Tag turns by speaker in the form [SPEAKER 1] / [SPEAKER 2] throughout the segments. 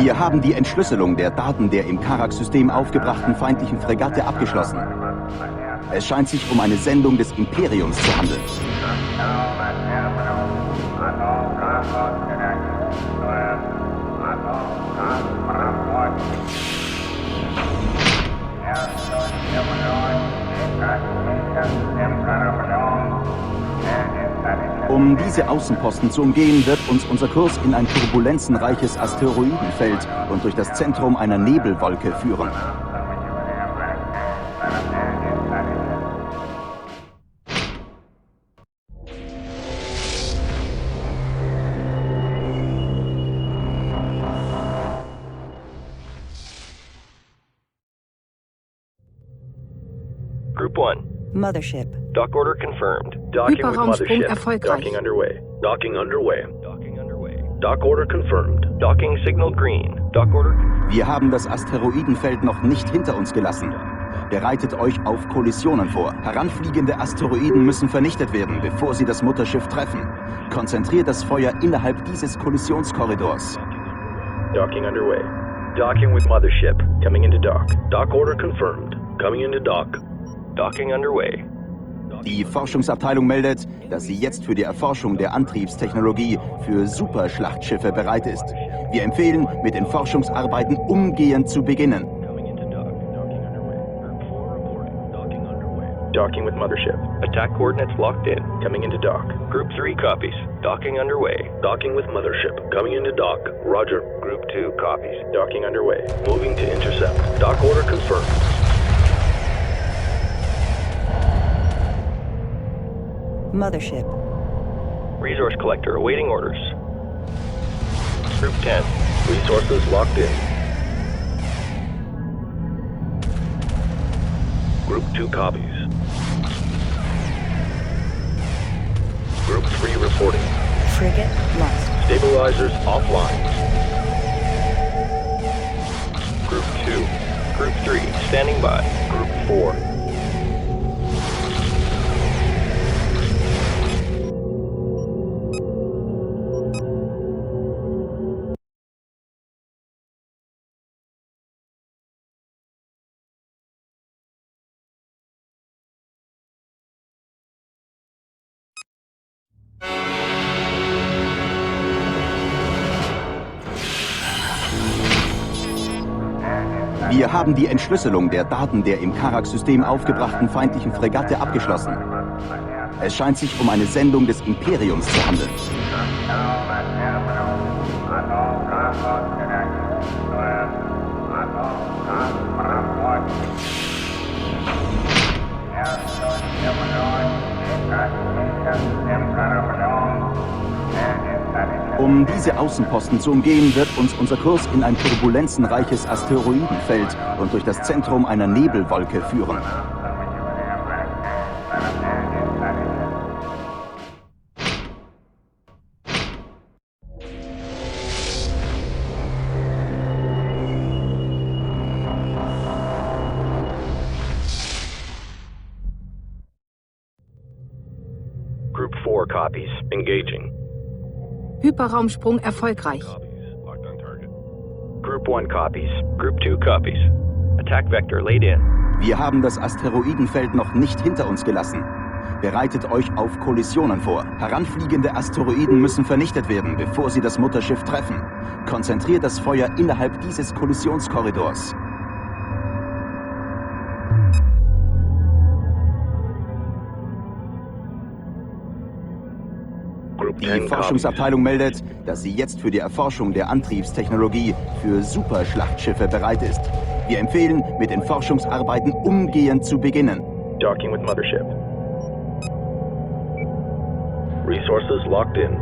[SPEAKER 1] Wir haben die Entschlüsselung der Daten der im Karak-System aufgebrachten feindlichen Fregatte abgeschlossen. Es scheint sich um eine Sendung des Imperiums zu handeln. Um diese Außenposten zu umgehen, wird uns unser Kurs in ein turbulenzenreiches Asteroidenfeld und durch das Zentrum einer Nebelwolke führen.
[SPEAKER 2] Group 1.
[SPEAKER 3] Mothership.
[SPEAKER 2] Dock order confirmed. Docking with
[SPEAKER 4] Hyperraumsprung
[SPEAKER 2] mothership.
[SPEAKER 4] erfolgreich.
[SPEAKER 2] Docking underway. Docking underway. Docking underway. Dock order confirmed. Docking signal green. Dock order.
[SPEAKER 1] Wir haben das Asteroidenfeld noch nicht hinter uns gelassen. Bereitet euch auf Kollisionen vor. Heranfliegende Asteroiden müssen vernichtet werden, bevor sie das Mutterschiff treffen. Konzentriert das Feuer innerhalb dieses Kollisionskorridors.
[SPEAKER 2] Docking underway. Docking with mothership. Coming into dock. Dock order confirmed. Coming into dock. Docking underway.
[SPEAKER 1] Die Forschungsabteilung meldet, dass sie jetzt für die Erforschung der Antriebstechnologie für Superschlachtschiffe bereit ist. Wir empfehlen, mit den Forschungsarbeiten umgehend zu beginnen.
[SPEAKER 2] Docking with mothership. Attack coordinates locked in. Coming into dock. Group 3 copies. Docking underway. Docking with mothership. Coming into dock. Roger. Group 2 copies. Docking underway. Moving to intercept. Dock order confirmed.
[SPEAKER 3] Mothership.
[SPEAKER 2] Resource collector awaiting orders. Group 10. Resources locked in. Group 2 copies. Group 3 reporting.
[SPEAKER 3] Frigate lost.
[SPEAKER 2] Stabilizers offline. Group 2. Group 3 standing by. Group 4.
[SPEAKER 1] Wir haben die Entschlüsselung der Daten der im Karak-System aufgebrachten feindlichen Fregatte abgeschlossen. Es scheint sich um eine Sendung des Imperiums zu handeln. Um diese Außenposten zu umgehen, wird uns unser Kurs in ein turbulenzenreiches Asteroidenfeld und durch das Zentrum einer Nebelwolke führen.
[SPEAKER 2] Group 4 copies. Engaging.
[SPEAKER 4] Hyperraumsprung erfolgreich.
[SPEAKER 2] Group 1 copies. Group 2 copies. Attack vector laid in.
[SPEAKER 1] Wir haben das Asteroidenfeld noch nicht hinter uns gelassen. Bereitet euch auf Kollisionen vor. Heranfliegende Asteroiden müssen vernichtet werden, bevor sie das Mutterschiff treffen. Konzentriert das Feuer innerhalb dieses Kollisionskorridors. Die Forschungsabteilung meldet, dass sie jetzt für die Erforschung der Antriebstechnologie für Superschlachtschiffe bereit ist. Wir empfehlen, mit den Forschungsarbeiten umgehend zu beginnen.
[SPEAKER 2] Docking with mothership. Resources locked in.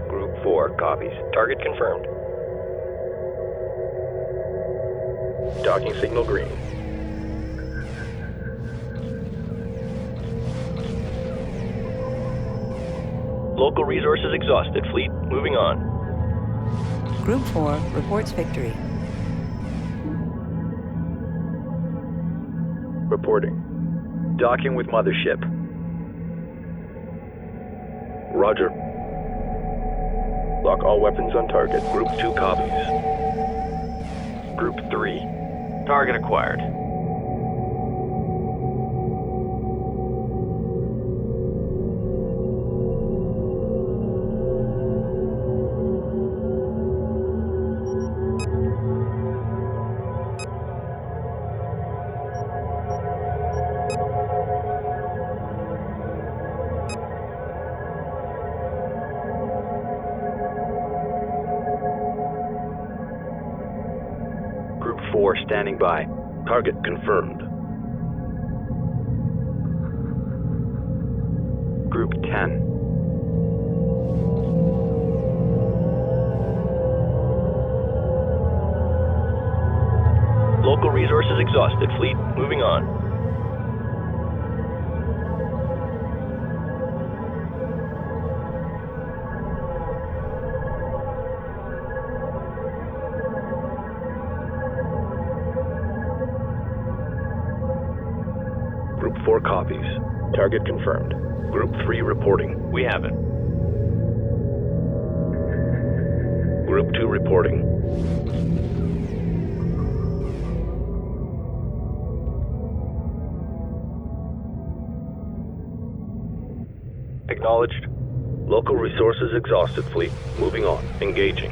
[SPEAKER 2] Group 4 copies. Target confirmed. Docking signal green. Local resources exhausted. Fleet moving on.
[SPEAKER 3] Group 4 reports victory.
[SPEAKER 2] Reporting. Docking with mothership. Roger. Lock all weapons on target. Group 2 copies. Group 3. Target acquired. Group 4 standing by. Target confirmed. Group 10. Local resources exhausted. Fleet moving on. Group 4 copies. Target confirmed. Group 3 reporting. We have it. Group 2 reporting. Acknowledged. Local resources exhausted. Fleet moving on. Engaging.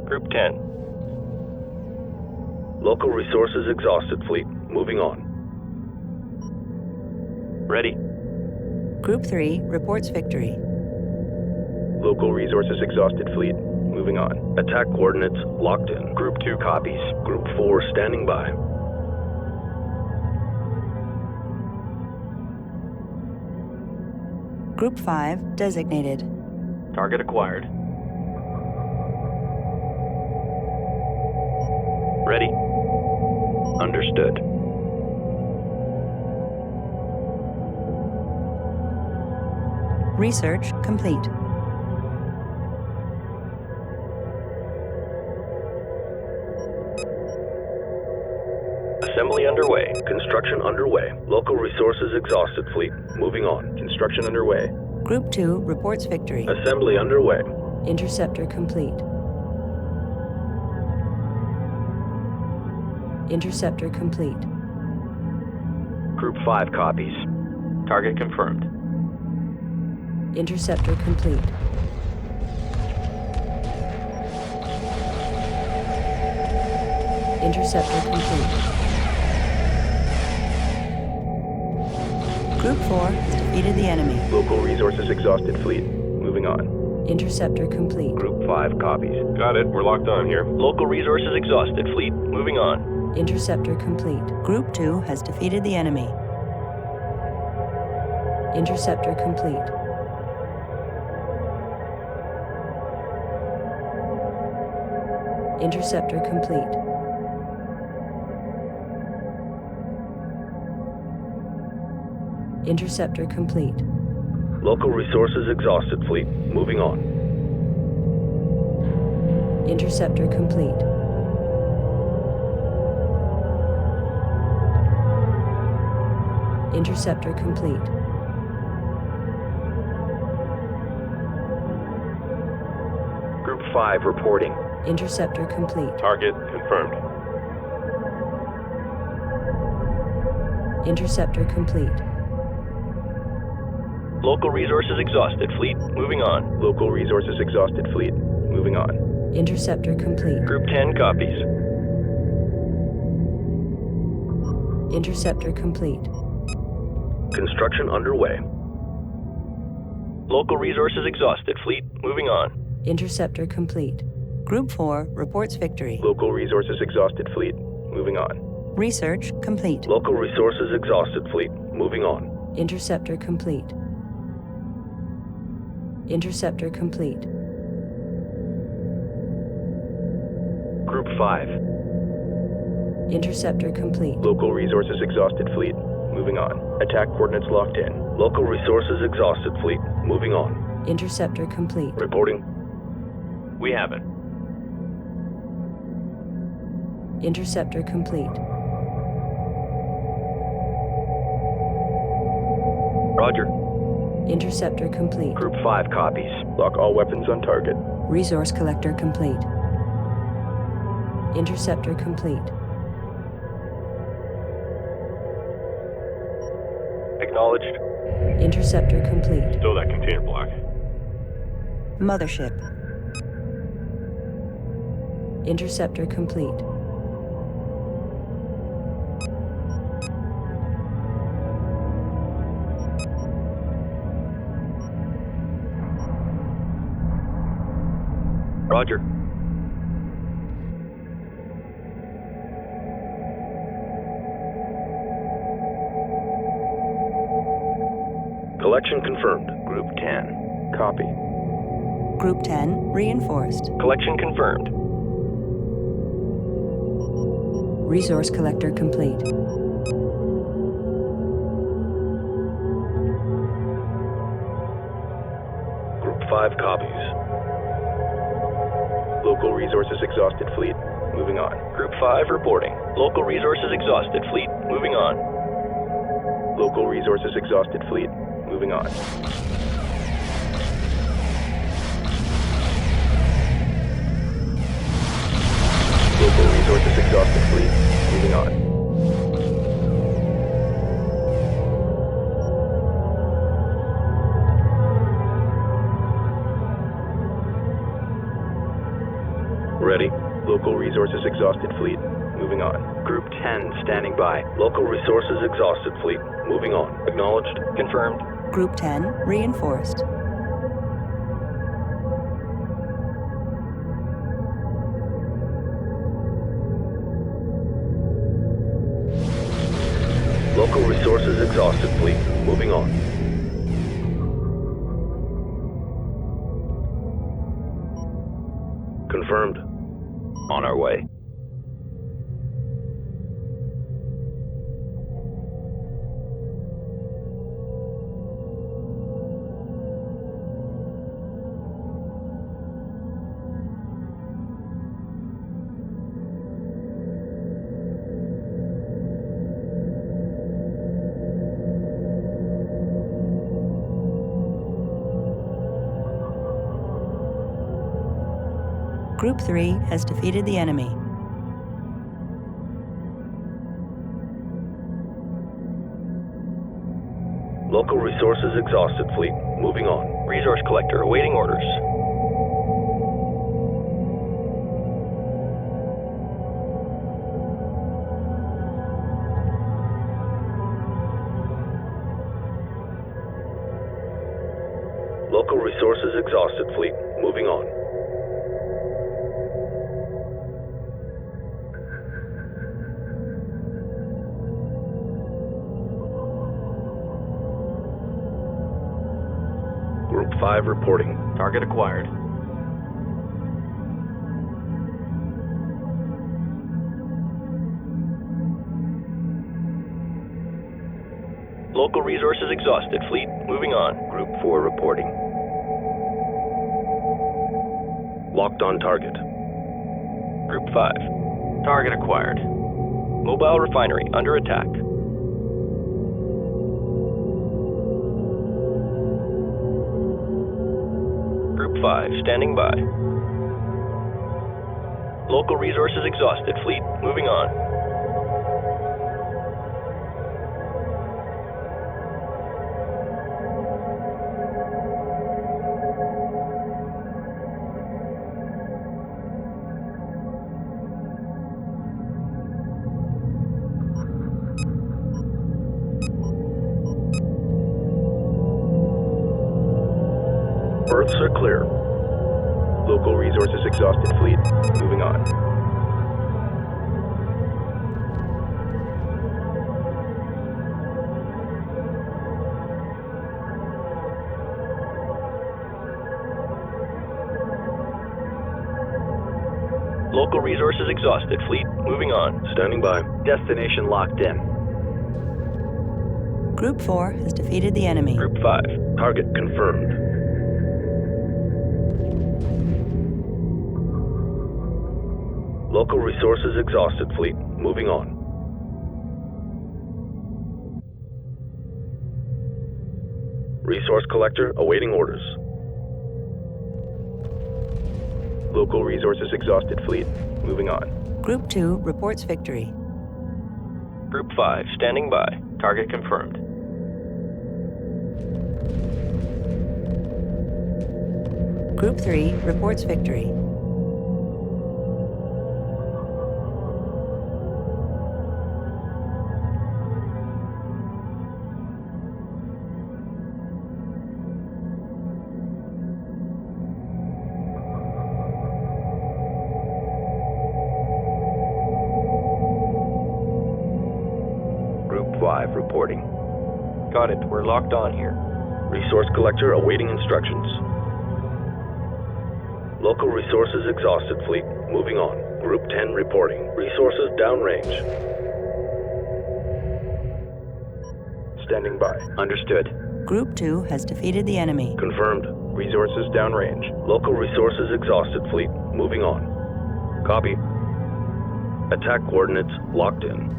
[SPEAKER 2] Group 10. Local resources exhausted. Fleet moving on. Ready.
[SPEAKER 3] Group 3 reports victory.
[SPEAKER 2] Local resources exhausted. Fleet moving on. Attack coordinates locked in. Group 2 copies. Group 4 standing by.
[SPEAKER 3] Group 5 designated.
[SPEAKER 2] Target acquired. Ready. Understood.
[SPEAKER 3] Research complete.
[SPEAKER 2] Assembly underway. Construction underway. Local resources exhausted. Fleet moving on. Construction underway.
[SPEAKER 3] Group 2 reports victory.
[SPEAKER 2] Assembly underway.
[SPEAKER 3] Interceptor complete. Interceptor complete.
[SPEAKER 2] Group 5 copies. Target confirmed.
[SPEAKER 3] Interceptor complete. Interceptor complete. Group 4 has defeated the enemy.
[SPEAKER 2] Local resources exhausted. Fleet moving on.
[SPEAKER 3] Interceptor complete.
[SPEAKER 2] Group 5 copies. Got it. We're locked on here. Local resources exhausted. Fleet moving on.
[SPEAKER 3] Interceptor complete. Group 2 has defeated the enemy. Interceptor complete. Interceptor complete. Interceptor complete.
[SPEAKER 2] Local resources exhausted. Fleet moving on.
[SPEAKER 3] Interceptor complete. Interceptor complete.
[SPEAKER 2] Group 5 reporting.
[SPEAKER 3] Interceptor complete.
[SPEAKER 2] Target confirmed.
[SPEAKER 3] Interceptor complete.
[SPEAKER 2] Local resources exhausted. Fleet moving on. Local resources exhausted. Fleet moving on.
[SPEAKER 3] Interceptor complete.
[SPEAKER 2] Group 10 copies.
[SPEAKER 3] Interceptor complete.
[SPEAKER 2] Construction underway. Local resources exhausted. Fleet moving on.
[SPEAKER 3] Interceptor complete. Group 4 reports victory.
[SPEAKER 2] Local resources exhausted. Fleet moving on.
[SPEAKER 3] Research complete.
[SPEAKER 2] Local resources exhausted. Fleet moving on.
[SPEAKER 3] Interceptor complete. Interceptor complete.
[SPEAKER 2] Group 5.
[SPEAKER 3] Interceptor complete.
[SPEAKER 2] Local resources exhausted. Fleet moving on. Attack coordinates locked in. Local resources exhausted. Fleet moving on.
[SPEAKER 3] Interceptor complete.
[SPEAKER 2] Reporting. We have it.
[SPEAKER 3] Interceptor complete.
[SPEAKER 2] Roger.
[SPEAKER 3] Interceptor complete.
[SPEAKER 2] Group 5 copies. Lock all weapons on target.
[SPEAKER 3] Resource collector complete. Interceptor complete.
[SPEAKER 2] Acknowledged.
[SPEAKER 3] Interceptor complete.
[SPEAKER 2] Still that container block.
[SPEAKER 3] Mothership. Interceptor complete.
[SPEAKER 2] Roger. Collection confirmed. Group 10. Copy.
[SPEAKER 3] Group 10 reinforced.
[SPEAKER 2] Collection confirmed.
[SPEAKER 3] Resource collector complete.
[SPEAKER 2] Group 5 copies. Local resources exhausted fleet. Moving on. Group 5 reporting. Local resources exhausted fleet. Moving on. Local resources exhausted fleet. Moving on. Local resources exhausted fleet. Moving on. Ready. Local resources exhausted fleet. Moving on. Group 10 standing by. Local resources exhausted fleet. Moving on. Acknowledged. Confirmed.
[SPEAKER 3] Group 10 reinforced.
[SPEAKER 2] Local resources exhausted fleet. Moving on. Confirmed. On our way.
[SPEAKER 3] Group 3 has defeated the enemy.
[SPEAKER 2] Local resources exhausted fleet. Moving on. Resource collector awaiting orders. Local resources exhausted fleet. Moving on. Group 5 reporting. Target acquired. Local resources exhausted. Fleet moving on. Group 4 reporting. Locked on target. Group 5. Target acquired. Mobile refinery under attack. Group 5 standing by. Local resources exhausted. Fleet moving on. Berths are clear. Local resources exhausted. Fleet moving on. Local resources exhausted. Fleet moving on. Standing by. Destination locked in.
[SPEAKER 3] Group 4 has defeated the enemy.
[SPEAKER 2] Group 5. Target confirmed. Local resources exhausted. Fleet moving on. Resource collector awaiting orders. Local resources exhausted fleet. Moving on.
[SPEAKER 3] Group 2 reports victory.
[SPEAKER 2] Group 5 standing by. Target confirmed.
[SPEAKER 3] Group 3 reports victory.
[SPEAKER 2] Group 5 reporting. Got it. We're locked on here. Resource collector awaiting instructions. Local resources exhausted fleet. Moving on. Group 10 reporting. Resources downrange. Standing by. Understood.
[SPEAKER 3] Group 2 has defeated the enemy.
[SPEAKER 2] Confirmed. Resources downrange. Local resources exhausted fleet. Moving on. Copy. Attack coordinates locked in.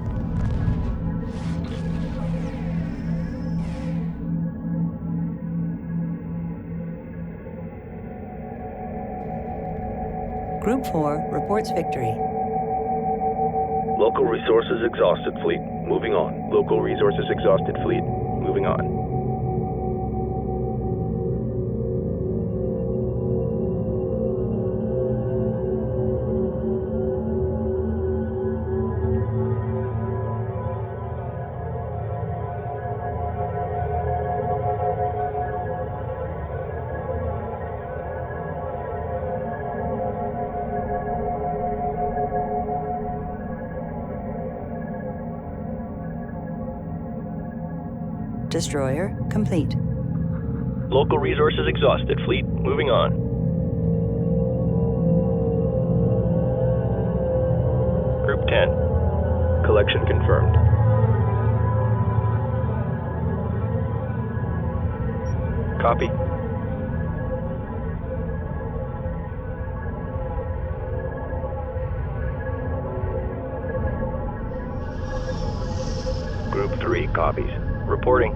[SPEAKER 3] Group 4 reports victory.
[SPEAKER 2] Local resources exhausted fleet. Moving on. Local resources exhausted fleet. Moving on.
[SPEAKER 3] Destroyer complete.
[SPEAKER 2] Local resources exhausted fleet. Moving on. Group 10. Collection confirmed. Copy. Group 3 copies. Reporting.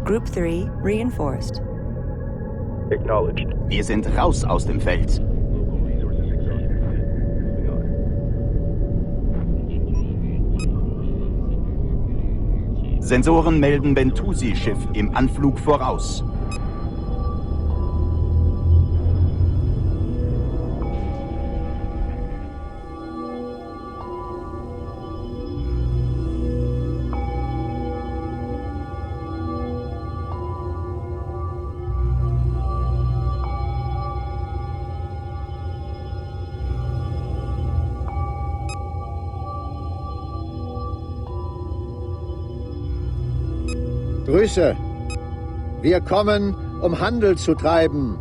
[SPEAKER 3] Group 3 reinforced.
[SPEAKER 2] Acknowledged.
[SPEAKER 1] Wir sind raus aus dem Feld.
[SPEAKER 2] Local resources exhausted. Moving on.
[SPEAKER 1] Sensoren melden Bentusi-Schiff im Anflug voraus.
[SPEAKER 5] Grüße. Wir kommen, um Handel zu treiben.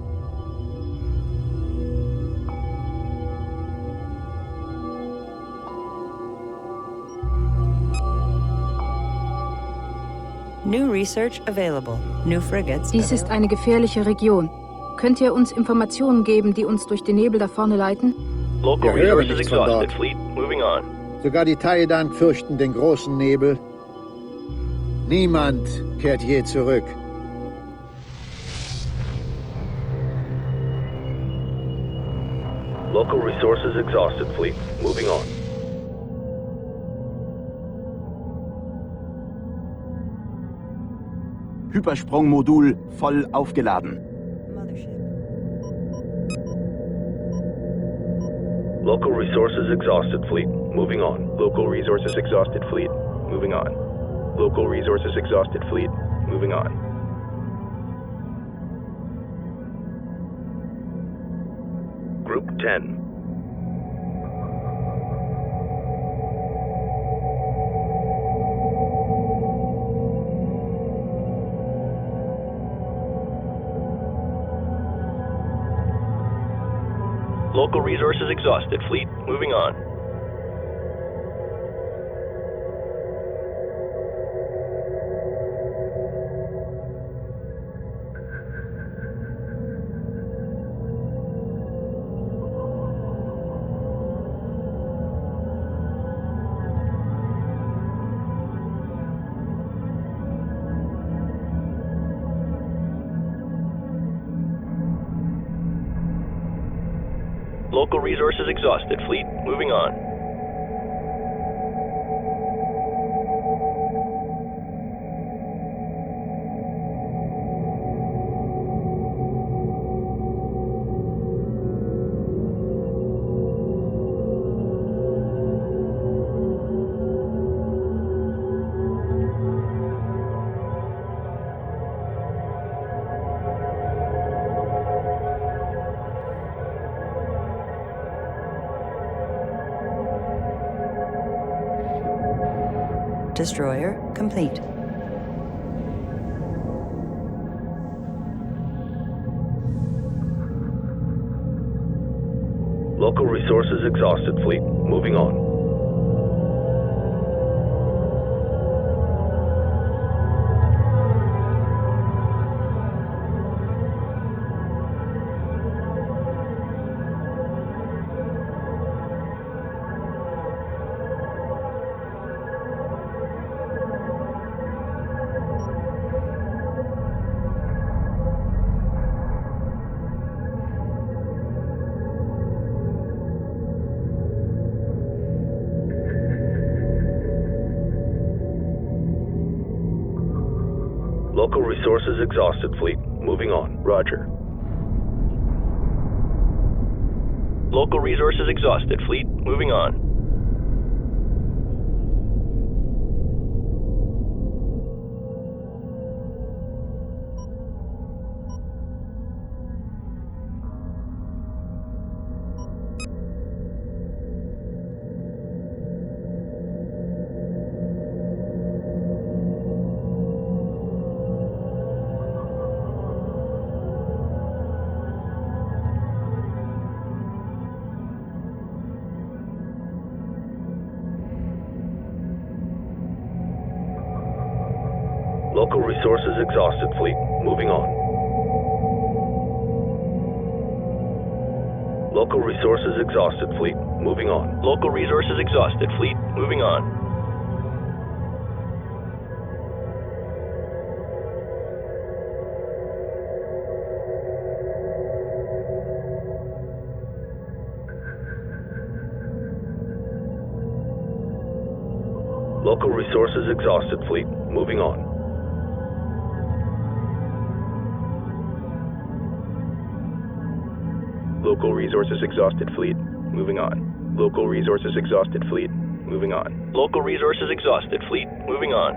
[SPEAKER 3] New research available. New frigates
[SPEAKER 4] Dies ist eine gefährliche Region. Könnt ihr uns Informationen geben, die uns durch den Nebel da vorne leiten?
[SPEAKER 2] Local
[SPEAKER 5] Wir hören
[SPEAKER 2] resources
[SPEAKER 5] nichts von
[SPEAKER 2] exhausted
[SPEAKER 5] dort.
[SPEAKER 2] fleet. Moving on.
[SPEAKER 5] Sogar die Taidan fürchten den großen Nebel. Niemand kehrt je zurück.
[SPEAKER 2] Local resources exhausted fleet. Moving on.
[SPEAKER 1] Hypersprungmodul voll aufgeladen.
[SPEAKER 3] Mothership.
[SPEAKER 2] Local resources exhausted fleet. Moving on. Local resources exhausted fleet. Moving on. Local resources exhausted fleet. Moving on. Group 10. Local resources exhausted fleet. Moving on. Local resources exhausted, fleet. Moving on.
[SPEAKER 3] Destroyer complete.
[SPEAKER 2] Local resources exhausted, fleet. Moving on. Local resources exhausted, fleet. Moving on. Roger. Local resources exhausted, fleet. Moving on. Local resources exhausted, fleet. Moving on. Local resources exhausted, fleet. Moving on. Local resources exhausted, fleet. Moving on. Local resources exhausted, fleet. Moving on. Local resources exhausted, fleet. Moving on. Local resources exhausted, fleet. Moving on.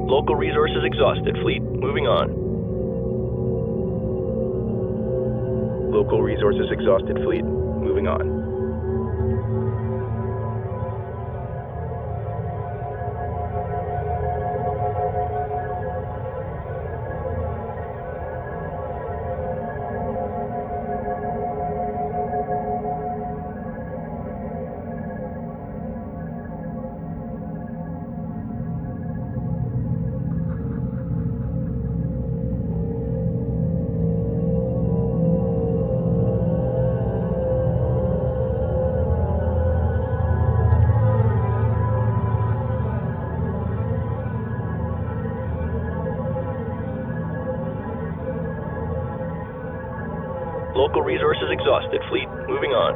[SPEAKER 2] Local resources exhausted, fleet. Moving on. Local resources exhausted, fleet. Moving on. Local resources exhausted, fleet. Moving on. Local resources exhausted, fleet. Moving on.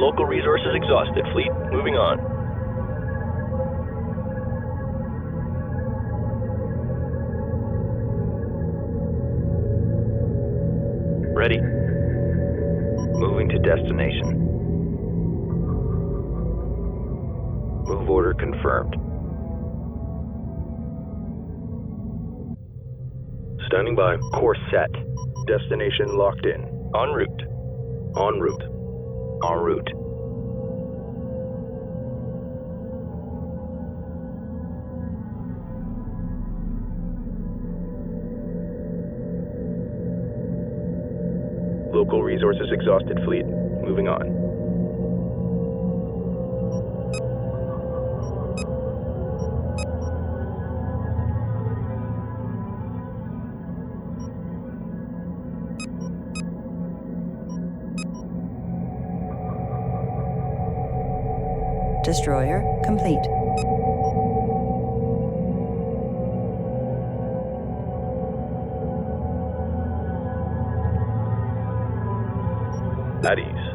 [SPEAKER 2] Local resources exhausted, fleet. Moving on. Ready. Moving to destination. Move order confirmed. Standing by. Course set. Destination locked in. En route. En route. En route. Local resources exhausted, fleet. Moving on.
[SPEAKER 3] Destroyer complete.
[SPEAKER 2] At ease.